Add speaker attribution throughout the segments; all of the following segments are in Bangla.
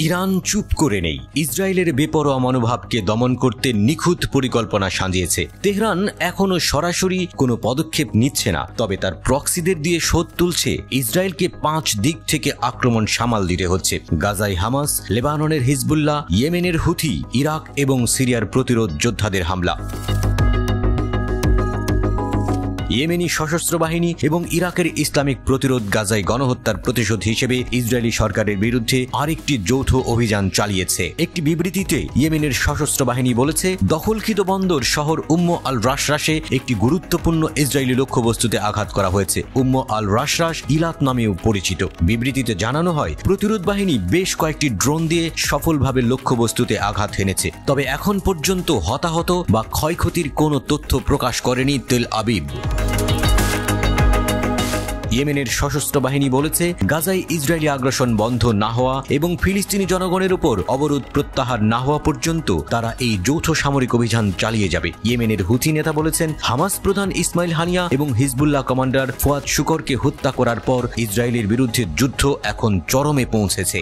Speaker 1: ইরান চুপ করে নেই। ইসরায়েলের বেপরোয়া মনোভাবকে দমন করতে নিখুঁত পরিকল্পনা সাজিয়েছে। তেহরান এখনো সরাসরি কোনো পদক্ষেপ নিচ্ছে না, তবে তার প্রক্সিদের দিয়ে শোধ তুলছে। ইসরায়েলকে 5 দিক থেকে আক্রমণ সামাল দিতে হচ্ছে। গাজায় হামাস, লেবাননের হিজবুল্লাহ, ইয়েমেনের হুথি, ইরাক এবং সিরিয়ার প্রতিরোধ যোদ্ধাদের হামলা। ইয়েমেনি সশস্ত্র বাহিনী এবং ইরাকের ইসলামিক প্রতিরোধ গাজায় গণহত্যার প্রতিশোধ হিসেবে ইসরায়েলি সরকারের বিরুদ্ধে আরেকটি যৌথ অভিযান চালিয়েছে। একটি বিবৃতিতে ইয়েমেনের সশস্ত্র বাহিনী বলেছে, দখলকৃত বন্দর শহর আল রাশরাশে একটি গুরুত্বপূর্ণ ইসরায়েলি লক্ষ্যবস্তুতে আঘাত করা হয়েছে। আল রাশরাশ ইলাত নামেও পরিচিত। বিবৃতিতে জানানো হয়, প্রতিরোধ বাহিনী বেশ কয়েকটি ড্রোন দিয়ে সফলভাবে লক্ষ্যবস্তুতে আঘাত হেনেছে। তবে এখন পর্যন্ত হতাহত বা ক্ষয়ক্ষতির কোনো তথ্য প্রকাশ করেনি তেল আবিব। ইয়েমেনের সশস্ত্র বাহিনী বলেছে, গাজায় ইসরায়েলি আগ্রাসন বন্ধ না হওয়া এবং ফিলিস্তিনি জনগণের উপর অবরোধ প্রত্যাহার না হওয়া পর্যন্ত তারা এই যৌথ সামরিক অভিযান চালিয়ে যাবে। ইয়েমেনের হুথি নেতা বলেছেন, হামাস প্রধান ইসমাইল হানিয়া এবং হিজবুল্লাহ কমান্ডার ফুয়াদ শুকরকে হত্যা করার পর ইসরায়েলের বিরুদ্ধে যুদ্ধ এখন চরমে পৌঁছেছে।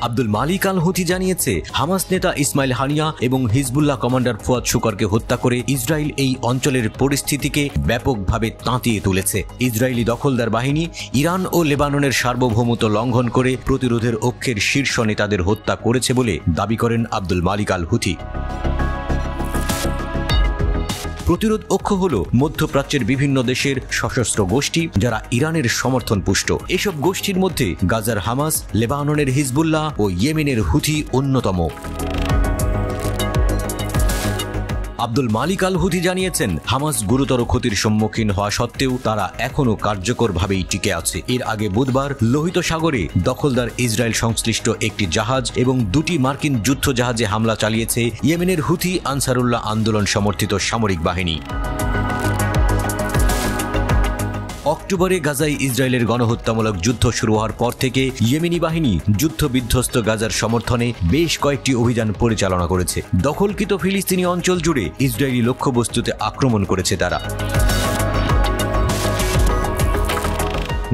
Speaker 1: আব্দুল মালিক আল হুথি জানিয়েছে, হামাস নেতা ইসমাইল হানিয়া এবং হিজবুল্লাহ কমান্ডার ফুয়াদ শুকরকে হত্যা করে ইসরায়েল এই অঞ্চলের পরিস্থিতিকে ব্যাপকভাবে তাঁতিয়ে তুলেছে। ইসরায়েলি দখলদার বাহিনী ইরান ও লেবাননের সার্বভৌমত্ব লঙ্ঘন করে প্রতিরোধের অক্ষের শীর্ষ নেতাদের হত্যা করেছে বলে দাবি করেন আব্দুল মালিক আল হুথি। প্রতিরোধ অক্ষ হল মধ্যপ্রাচ্যের বিভিন্ন দেশের সশস্ত্র গোষ্ঠী যারা ইরানের সমর্থন পুষ্ট। এসব গোষ্ঠীর মধ্যে গাজার হামাস, লেবাননের হিজবুল্লাহ ও ইয়েমেনের হুথি অন্যতম। আব্দুল মালিক আল হুথি জানিয়েছেন, হামাস গুরুতর ক্ষতির সম্মুখীন হওয়া সত্ত্বেও তারা এখনও কার্যকরভাবেই টিকে আছে। এর আগে বুধবার লোহিত সাগরে দখলদার ইসরায়েল সংশ্লিষ্ট একটি জাহাজ এবং 2টি মার্কিন যুদ্ধ জাহাজে হামলা চালিয়েছে ইয়েমেনের হুথি আনসারুল্লাহ আন্দোলন সমর্থিত সামরিক বাহিনী। অক্টোবরে গাজায় ইসরায়েলের গণহত্যামূলক যুদ্ধ শুরু হওয়ার পর থেকে ইয়েমেনি বাহিনী যুদ্ধ বিধ্বস্ত গাজার সমর্থনে বেশ কয়েকটি অভিযান পরিচালনা করেছে। দখলকৃত ফিলিস্তিনি অঞ্চল জুড়ে ইসরায়েলি লক্ষ্যবস্তুতে আক্রমণ করেছে তারা।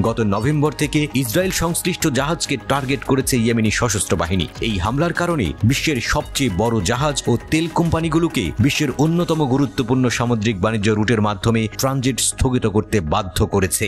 Speaker 1: গত নভেম্বর থেকে ইসরায়েল সংশ্লিষ্ট জাহাজকে টার্গেট করেছে ইয়েমেনি সশস্ত্র বাহিনী। এই হামলার কারণে বিশ্বের সবচেয়ে বড় জাহাজ ও তেল কোম্পানিগুলোকে বিশ্বের অন্যতম গুরুত্বপূর্ণ সামুদ্রিক বাণিজ্য রুটের মাধ্যমে ট্রানজিট স্থগিত করতে বাধ্য করেছে।